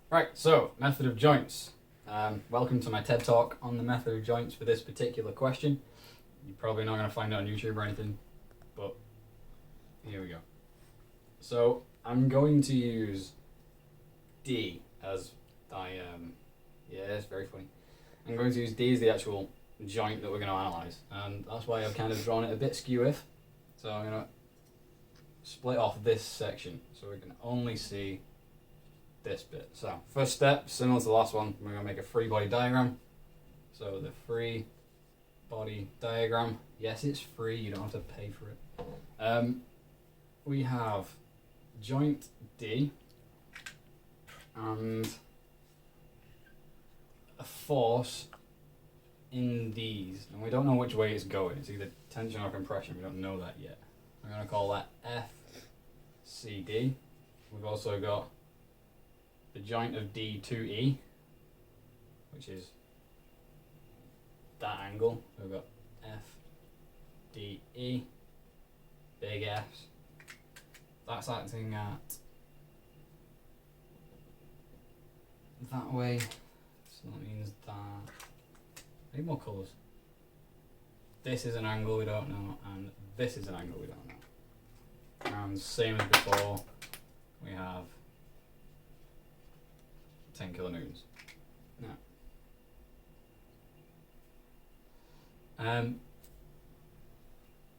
Right, so method of joints. Welcome to my TED Talk on the method of joints for this particular question. You're probably not going to find it on YouTube or anything, but here we go. So I'm going to use D as yeah, it's very funny. I'm going to use D as the actual joint that we're going to analyse, and that's why I've kind of drawn it a bit skew-if. So I'm going to split off this section so we can only see this bit. So first step, similar to the last one, we're going to make a free body diagram. So the free body diagram, yes, it's free, you don't have to pay for it. We have joint D and a force in these, and we don't know which way it's going. It's either tension or compression, we don't know that yet. I'm going to call that FCD. We've also got the joint of D2E, which is that angle. So we've got FDE, big F's. That's acting at that way, so that means that. I need more colours. This is an angle we don't know, and this is an angle we don't know. And same as before, we have 10 kilonewtons. Now,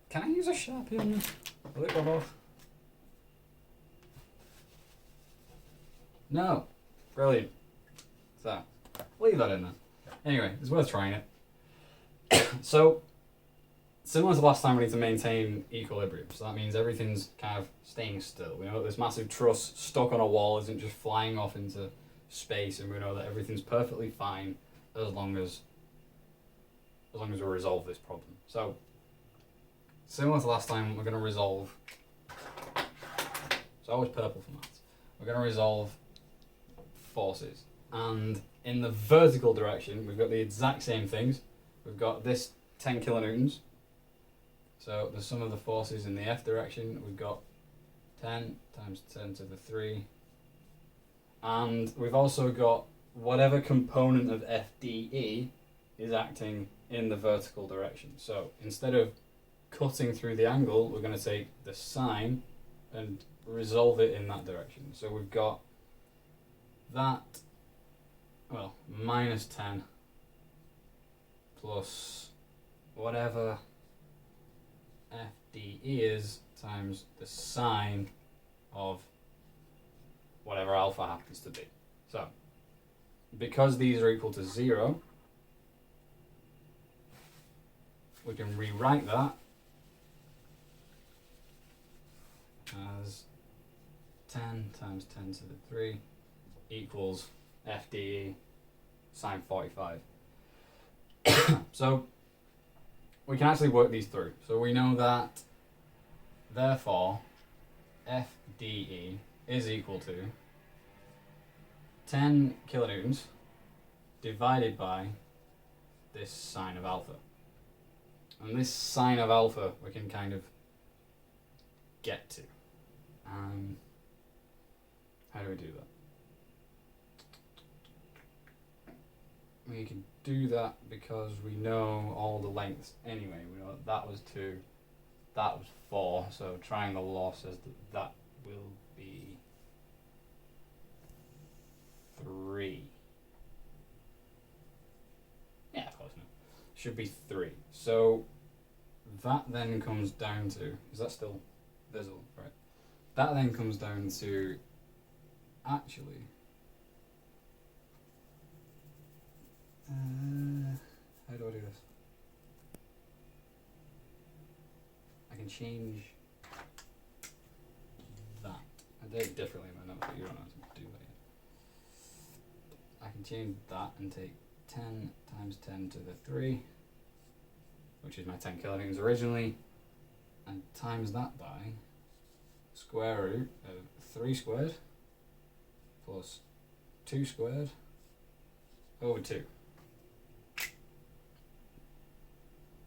can I use a Sharpie on this? Will it rub off? No. Brilliant. So, leave that in there. Anyway, it's worth trying it. So, similar to last time, we need to maintain equilibrium. So that means everything's kind of staying still. We know that this massive truss stuck on a wall isn't just flying off into space, and we know that everything's perfectly fine as long as we resolve this problem. So, similar to last time, we're going to resolve. It's always purple for maths. We're going to resolve forces, and in the vertical direction, we've got the exact same things. We've got this 10 kilonewtons. So the sum of the forces in the F direction, we've got 10 times 10 to the 3. And we've also got whatever component of FDE is acting in the vertical direction. So instead of cutting through the angle, we're going to take the sine and resolve it in that direction. So we've got that, well, minus 10 plus whatever FDE is times the sine of whatever alpha happens to be. So, because these are equal to 0, we can rewrite that as 10 times 10 to the 3 equals FDE sine 45. So we can actually work these through. So we know that, therefore, FDE is equal to 10 kilonewtons divided by this sine of alpha. And this sine of alpha we can kind of get to. How do we do that? We can do that because we know all the lengths anyway. We know that was 2, that was 4, so triangle law says that will be 3. Yeah, close enough. Should be 3. So that then comes down to, is that still visible? Right. That then comes down to, actually, how do I do this? I can change that. I did it differently in my notes, but you don't know how to do that yet. I can change that and take 10 times 10 to the 3, which is my 10 kilonewtons originally, and times that by square root of 3 squared plus 2 squared over 2.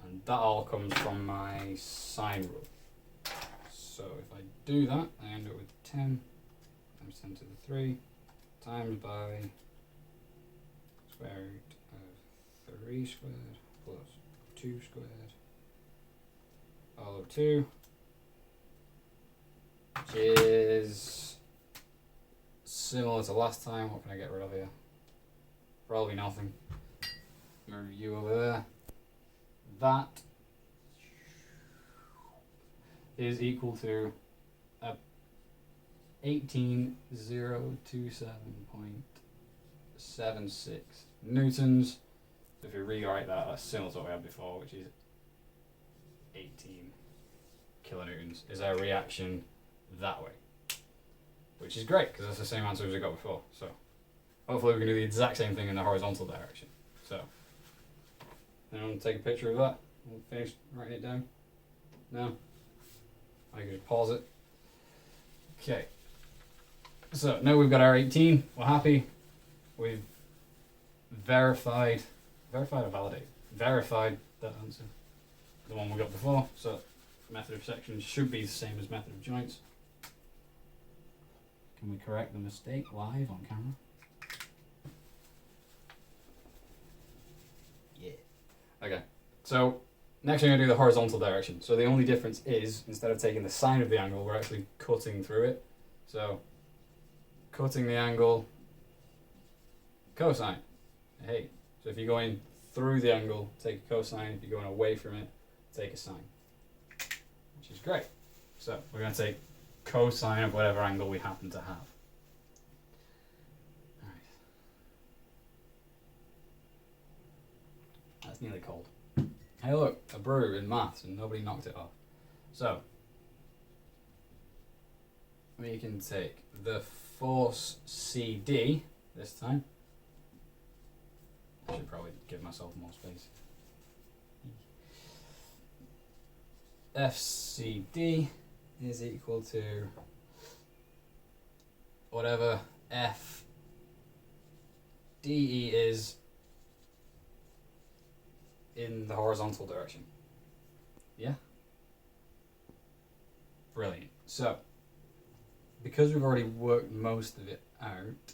And that all comes from my sine rule. So if I do that, I end up with 10 times 10 to the 3 times by square root of 3 squared plus 2 squared all over 2, which is similar to last time. What can I get rid of here? Probably nothing. Move you over there. That is equal to 18,027.76 newtons. So if you rewrite that, that's similar to what we had before, which is 18 kilonewtons is our reaction that way, which is great because that's the same answer as we got before. So hopefully we can do the exact same thing in the horizontal direction. So anyone take a picture of that? We'll finish writing it down. No? I can just pause it. Okay. So now we've got our 18. We're happy. We've verified or validated? Verified that answer. The one we got before. So method of sections should be the same as method of joints. Can we correct the mistake live on camera? Yeah. Okay. So next we're going to do the horizontal direction. So the only difference is instead of taking the sine of the angle, we're actually cutting through it. So cutting the angle, cosine. Hey. So if you're going through the angle, take a cosine. If you're going away from it, take a sine. Which is great. So we're going to take cosine of whatever angle we happen to have. Alright. That's nearly cold. Hey look, a brew in maths and nobody knocked it off. So we can take the force CD this time. I should probably give myself more space. FCD is equal to whatever FDE is in the horizontal direction. Yeah? Brilliant. So, because we've already worked most of it out,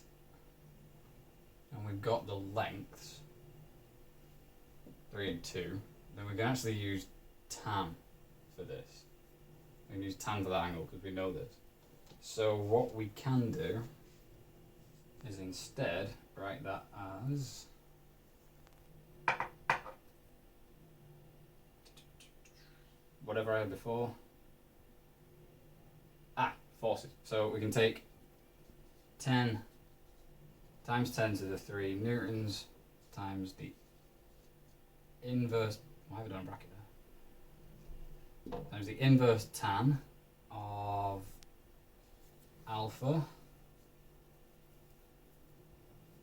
and we've got the lengths, 3 and 2, then we can actually use tan for this. We can use tan for that angle because we know this. So what we can do is instead write that as whatever I had before. Forces. So we can take 10 times 10 to the 3 newtons times the inverse, why have I done a bracket there? Times the inverse tan of alpha,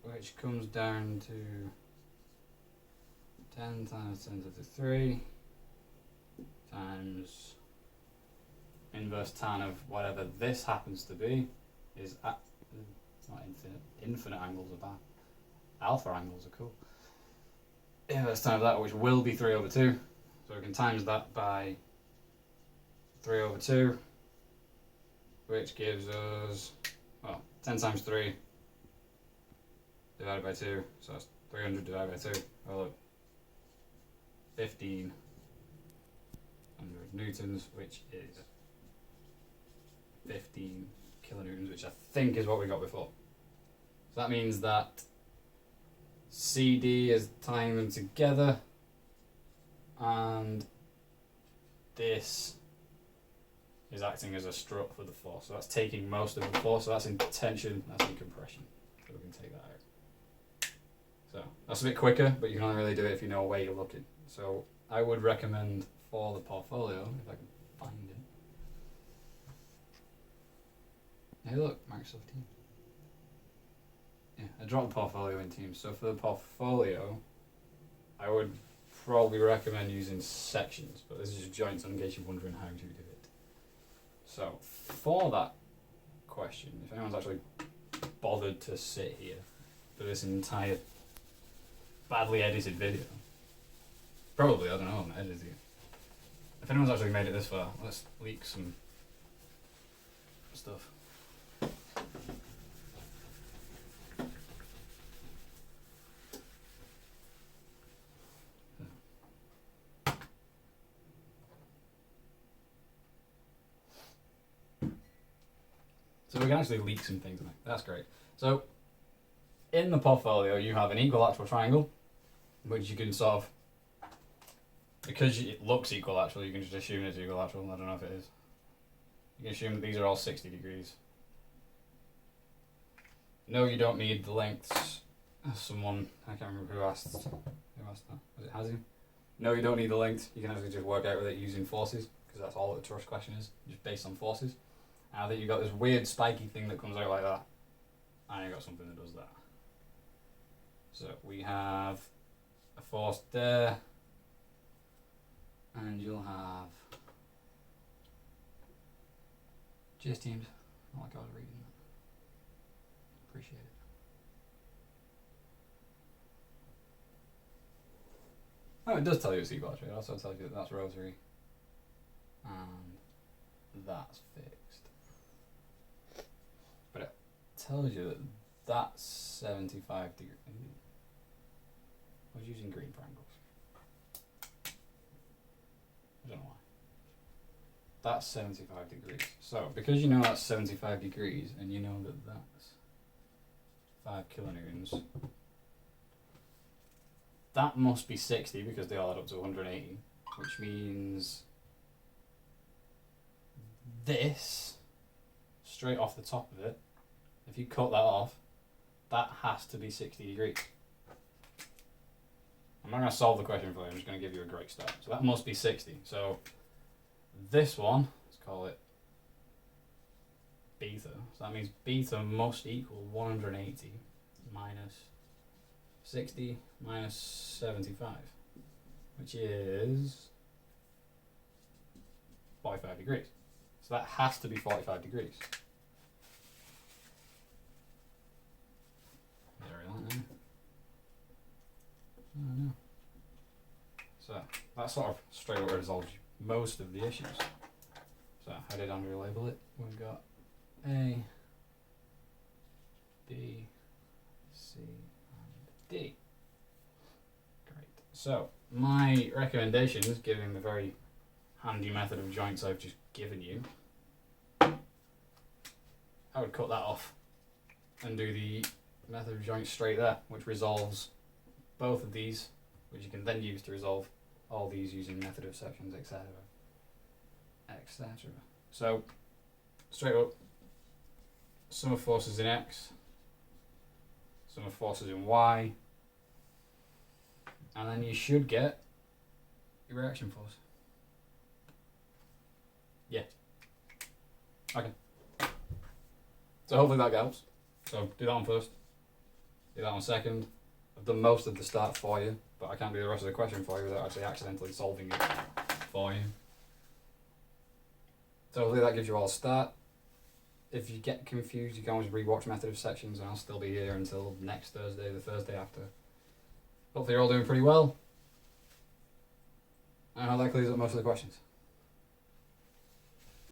which comes down to 10 times 10 to the 3 times inverse tan of whatever this happens to be is at, it's not infinite. Infinite angles are bad. Alpha angles are cool. Inverse tan of that, which will be 3 over 2. So we can times that by 3 over 2, which gives us, well, 10 times 3 divided by 2. So that's 300 divided by 2. Oh look, 1500 newtons, which is 15 kilonewtons, which I think is what we got before. So that means that CD is tying them together, and this is acting as a strut for the force. So that's taking most of the force, so that's in tension, that's in compression. So we can take that out. So that's a bit quicker, but you can only really do it if you know where you're looking. So I would recommend for the portfolio, if I can find it. Hey look, Microsoft Teams. Yeah, I dropped the portfolio in Teams. So for the portfolio, I would probably recommend using sections, but this is just joints in case you're wondering how to do it. So for that question, if anyone's actually bothered to sit here for this entire badly edited video, probably, I don't know, I'm editing it. If anyone's actually made it this far, let's leak some stuff. So we can actually leak some things in it. That's great. So in the portfolio, you have an equilateral triangle, which you can sort of, because it looks equilateral, you can just assume it's equilateral. I don't know if it is. You can assume that these are all 60 degrees. No, you don't need the lengths. Someone, I can't remember who asked that. Was it Hazim? No, you don't need the length. You can actually just work out with it using forces, because that's all that the Truss question is, just based on forces. Now that you've got this weird spiky thing that comes out like that, and you've got something that does that. So we have a force there, and you'll have cheers teams. Not like I was reading that. Appreciate it. Oh, it does tell you it's equilateral. It also tells you that that's rotary and that's fixed. But it tells you that that's 75 degrees. I was using green triangles. I don't know why. That's 75 degrees. So, because you know that's 75 degrees and you know that that's 5 kilonewtons, that must be 60 because they all add up to 180, which means this, straight off the top of it, if you cut that off, that has to be 60 degrees. I'm not going to solve the question for you, I'm just going to give you a great start. So that must be 60. So this one, let's call it beta. So that means beta must equal 180 minus 60 minus 75, which is 45 degrees. So that has to be 45 degrees. I know. So that sort of straight away resolves most of the issues. So how did Andrew label it? We've got A, B, C, and D. Great. So my recommendation is, given the very handy method of joints I've just given you, I would cut that off and do the method of joints straight there, which resolves both of these, which you can then use to resolve all these using method of sections, etc. etc. So, straight up, sum of forces in X, sum of forces in Y, and then you should get your reaction force. Yeah. Okay. So hopefully that helps. So do that one first, do that one second. I've done most of the start for you, but I can't do the rest of the question for you without actually accidentally solving it for you. So hopefully that gives you all a start. If you get confused, you can always rewatch method of sections, and I'll still be here until next Thursday, the Thursday after. Hopefully you're all doing pretty well. And that clears up most of the questions.